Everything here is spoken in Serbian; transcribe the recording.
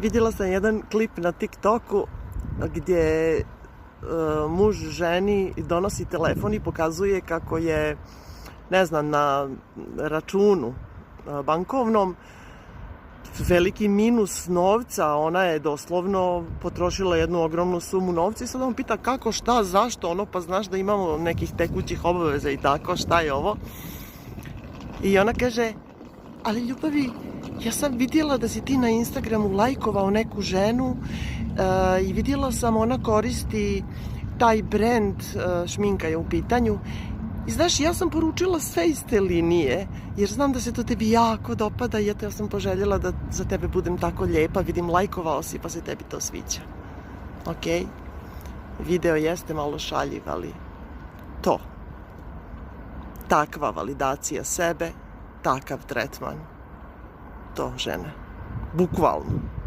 Vidjela sam jedan klip na TikToku gdje muž ženi donosi telefon i pokazuje kako je, ne znam, na računu bankovnom veliki minus novca. Ona je doslovno potrošila jednu ogromnu sumu novca i sad on pita kako, šta, zašto, ono, pa znaš da imamo nekih tekućih obaveza i tako, šta je ovo? I ona kaže, ali ljubavi, ja sam vidjela da si ti na Instagramu lajkovao neku ženu i vidjela sam ona koristi taj brand, šminka je u pitanju. I znaš, ja sam poručila sve iz te linije, jer znam da se to tebi jako dopada i eto ja sam poželjela da za tebe budem tako lijepa, vidim lajkovao si pa se tebi to sviđa. Ok, video jeste malo šaljiv, ali to. Takva validacija sebe, takav tretman. To žene. Bukvalno.